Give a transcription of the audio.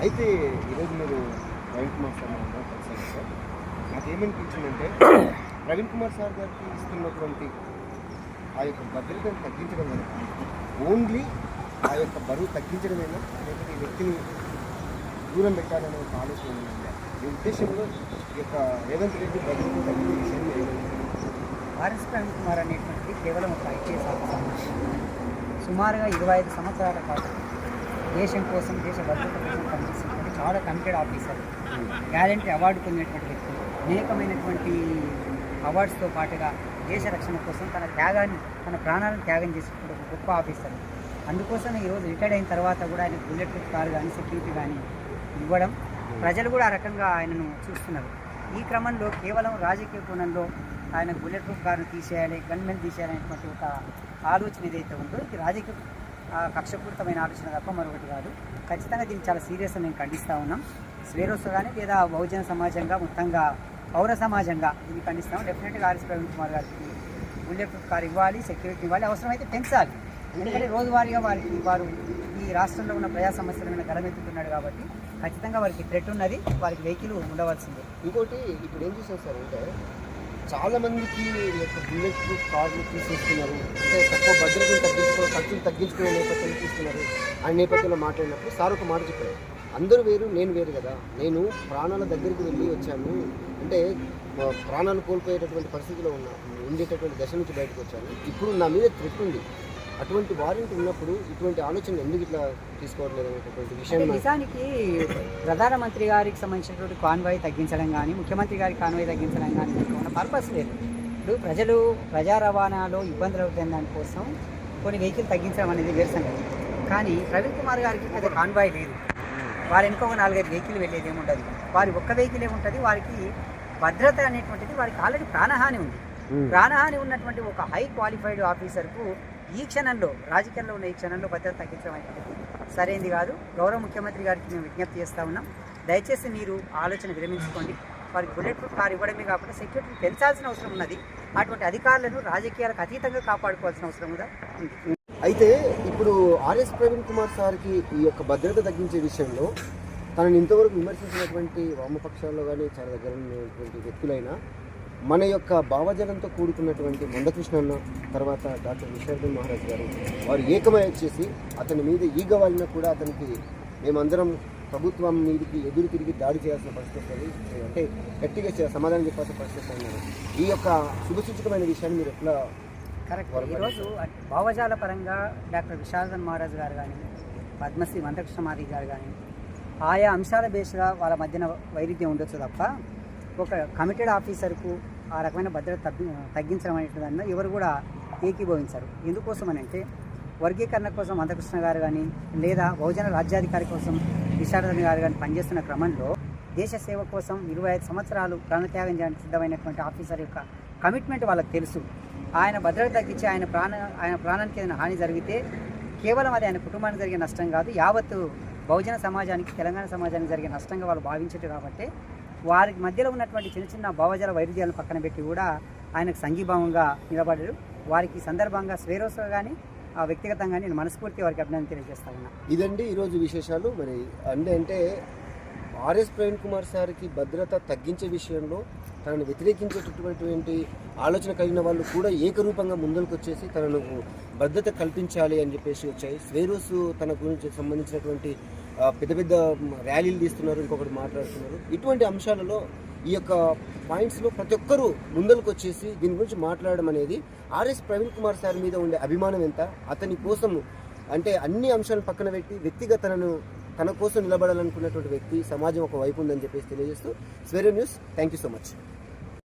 అయితే ఈరోజు మీరు ప్రవీణ్ కుమార్ సార్ కలిసారు సార్. నాకేమనిపించిందంటే ప్రవీణ్ కుమార్ సార్ గారికి ఇస్తున్నటువంటి ఆ యొక్క భద్రతను తగ్గించడం వల్ల ఓన్లీ ఆ యొక్క బరువు తగ్గించడమేనా, లేకపోతే ఈ వ్యక్తిని దూరం పెట్టాలనే ఒక ఆలోచన ఉందా? ఈ ఉద్దేశంలో ఈ యొక్క రేవంత్ రెడ్డి భద్రతను తగ్గించే విషయం ఆర్ఎస్ ప్రవీణ్ కుమార్ అనేటువంటిది కేవలం ఒక ఐపీఎస్ ఆఫీసర్. సుమారుగా 25 సంవత్సరాల పాటు దేశం కోసం, దేశ భద్రత కోసం పనిచేసినటువంటి చాలా కమిటెడ్ ఆఫీసర్, గ్యారంటీ అవార్డు పొందినటువంటి వ్యక్తి, అనేకమైనటువంటి అవార్డ్స్తో పాటుగా దేశ రక్షణ కోసం తన త్యాగాన్ని, తన ప్రాణాలను త్యాగం చేసినటువంటి ఒక గొప్ప ఆఫీసర్. అందుకోసం ఈరోజు రిటైర్డ్ అయిన తర్వాత కూడా ఆయన బుల్లెట్ ప్రూఫ్ కారు కానీ, సెక్యూరిటీ కానీ ఇవ్వడం, ప్రజలు కూడా ఆ రకంగా ఆయనను చూస్తున్నారు. ఈ క్రమంలో కేవలం రాజకీయ కోణంలో ఆయన బుల్లెట్ ప్రూఫ్ కారును తీసేయాలి, గన్మెన్ తీసేయాలనేటువంటి ఒక ఆలోచన ఏదైతే ఉందో ఇది రాజకీయ కక్షపూరితమైన ఆలోచన తప్ప మరొకటి కాదు. ఖచ్చితంగా దీన్ని చాలా సీరియస్గా మేము ఖండిస్తూ ఉన్నాం. స్వేరోస్ కానీ లేదా బహుజన సమాజంగా, మొత్తంగా పౌర సమాజంగా దీన్ని ఖండిస్తాం. డెఫినెట్గా ఆర్ఎస్ ప్రవీణ్ కుమార్ గారికి బుల్లెట్ ప్రూఫ్ కారు ఇవ్వాలి, సెక్యూరిటీ ఇవ్వాలి, అవసరమైతే పెంచాలి. ఎందుకంటే రోజువారీగా వారు ఈ రాష్ట్రంలో ఉన్న ప్రజా సమస్యల మీద గలమెత్తుతున్నాడు కాబట్టి ఖచ్చితంగా వారికి థ్రెట్ ఉన్నది, వారికి వెహికల్ ఉండవలసిందే. ఇంకోటి ఇప్పుడు ఏం చూసాం సార్ అంటే చాలామందికి బుల్లెట్ ప్రూఫ్ కార్లు తీసేస్తున్నారు, అంటే తక్కువ భద్రతను ఖర్చులు తగ్గించుకునే నేపథ్యంలో తీస్తున్నారు. ఆ నేపథ్యంలో మాట్లాడినప్పుడు సార్ ఒక మాట చెప్పారు, అందరూ వేరు నేను వేరు కదా, నేను ప్రాణాల దగ్గరికి వెళ్ళి వచ్చాను, అంటే ప్రాణాలు కోల్పోయేటటువంటి పరిస్థితిలో ఉండేటటువంటి దశ నుంచి బయటకు వచ్చాను, ఇప్పుడు నా మీద థ్రెట్ ఉంది, అటువంటి వారెంట్ ఉన్నప్పుడు ఇటువంటి ఆలోచన ఎందుకు ఇట్లా తీసుకోవట్లేదు అనేటటువంటి విషయం. నిజానికి ప్రధానమంత్రి గారికి సంబంధించినటువంటి కాన్వాయ్ తగ్గించడం కానీ, ముఖ్యమంత్రి గారి కాన్వాయ్ తగ్గించడం కానీ ఉన్న పర్పస్ లేదు. ఇప్పుడు ప్రజా రవాణాలో ఇబ్బందులు అవుతున్న దానికోసం కొన్ని వెహికల్ తగ్గించడం అనేది వేరుసంగతి. కానీ ప్రవీణ్ కుమార్ గారికి పెద్ద కాన్వాయ్ లేదు, వారి ఇంకొక 4-5 వెహికల్ వెళ్ళేది ఏముండదు, వారి ఒక్క వెహికల్ ఏముంటుంది. వారికి భద్రత అనేటువంటిది వారికి ఆల్రెడీ ప్రాణహాని ఉంది. ప్రాణహాని ఉన్నటువంటి ఒక హై క్వాలిఫైడ్ ఆఫీసర్కు ఈ క్షణంలో, రాజకీయాల్లో ఉన్న ఈ క్షణంలో భద్రత తగ్గించడం అనేది సరైనది కాదు. గౌరవ ముఖ్యమంత్రి గారికి మేము విజ్ఞప్తి చేస్తూ ఉన్నాం, దయచేసి మీరు ఆలోచన విరమించుకోండి. వారికి బుల్లెట్ ప్రూఫ్ కారు ఇవ్వడమే కాకుండా సెక్యూరిటీ పెంచాల్సిన అవసరం ఉన్నది. అటువంటి అధికారులను రాజకీయాలకు అతీతంగా కాపాడుకోవాల్సిన అవసరం కూడా ఉంది. అయితే ఇప్పుడు ఆర్ఎస్ ప్రవీణ్ కుమార్ సార్కి ఈ యొక్క భద్రత తగ్గించే విషయంలో తనని ఇంతవరకు విమర్శించినటువంటి వామపక్షాల్లో కానీ చాలా దగ్గర ఉన్నటువంటి వ్యక్తులైనా మన యొక్క భావజనంతో కూడుకున్నటువంటి మందకృష్ణన్న, తర్వాత డాక్టర్ విశారదన్ మహారాజ్ గారు, వారు ఏకమై వచ్చేసి అతని మీద ఈగ వాళ్ళని కూడా అతనికి మేమందరం ప్రభుత్వం మీదకి ఎదురు తిరిగి దాడి చేయాల్సిన పరిస్థితి వస్తుంది, అంటే గట్టిగా సమాధానం చెప్పాల్సిన పరిస్థితి అన్నారు. ఈ యొక్క శుభసూచకమైన విషయాన్ని మీరు ఎట్లా? కరెక్ట్. ఈరోజు భావజాల పరంగా డాక్టర్ విశారదన్ మహారాజ్ గారు కానీ, పద్మశ్రీ మందకృష్ణ మాది గారు కానీ, ఆయా అంశాల బేస్గా వాళ్ళ మధ్యన వైరుధ్యం ఉండొచ్చు తప్ప ఒక కమిటెడ్ ఆఫీసర్కు ఆ రకమైన భద్రత తగ్గించడం అనేటువంటి ఎవరు కూడా ఏకీభవించారు. ఎందుకోసం అని అంటే వర్గీకరణ కోసం మందకృష్ణ గారు కానీ, లేదా బహుజన రాజ్యాధికారి కోసం విశారదన్ గారు కానీ పనిచేస్తున్న క్రమంలో దేశ సేవ కోసం 25 సంవత్సరాలు ప్రాణత్యాగం చేయడానికి సిద్ధమైనటువంటి ఆఫీసర్ యొక్క కమిట్మెంట్ వాళ్ళకి తెలుసు. ఆయన భద్రత తగ్గించి ఆయన ప్రాణానికి ఏదైనా హాని జరిగితే కేవలం అది ఆయన కుటుంబానికి జరిగే నష్టం కాదు, యావత్తు బహుజన సమాజానికి, తెలంగాణ సమాజానికి జరిగే నష్టంగా వాళ్ళు భావించేది. కాబట్టి వారికి మధ్యలో ఉన్నటువంటి చిన్న చిన్న భావజాల వైరుధ్యాలను పక్కన పెట్టి కూడా ఆయనకు సంఘీభావంగా నిలబడ్డారు. వారికి సందర్భంగా స్వేరోస్గా కానీ వ్యక్తిగతంగా నేను మనస్ఫూర్తి వారికి అభినందన తెలియజేస్తా ఉన్నా. ఇదండి ఈరోజు విశేషాలు. మరి అంటే ఆర్ఎస్ ప్రవీణ్ కుమార్ సార్కి భద్రత తగ్గించే విషయంలో తనను వ్యతిరేకించేటటువంటి ఆలోచన కలిగిన వాళ్ళు కూడా ఏకరూపంగా ముందుకు వచ్చేసి తనను భద్రత కల్పించాలి అని చెప్పేసి వచ్చాయి. స్వేరోస్ తన గురించి సంబంధించినటువంటి పెద్ద పెద్ద ర్యాలీలు తీస్తున్నారు, ఇంకొకటి మాట్లాడుతున్నారు. ఇటువంటి అంశాలలో ఈ యొక్క పాయింట్స్లో ప్రతి ఒక్కరూ ముందరకు వచ్చేసి దీని గురించి మాట్లాడడం అనేది ఆర్ఎస్ ప్రవీణ్ కుమార్ సార్ మీద ఉండే అభిమానం ఎంత, అతని కోసం అంటే అన్ని అంశాలను పక్కన పెట్టి వ్యక్తిగా తన కోసం నిలబడాలనుకున్నటువంటి వ్యక్తి సమాజం ఒక వైపు ఉందని చెప్పేసి తెలియజేస్తూ Swaero news, thank you so much.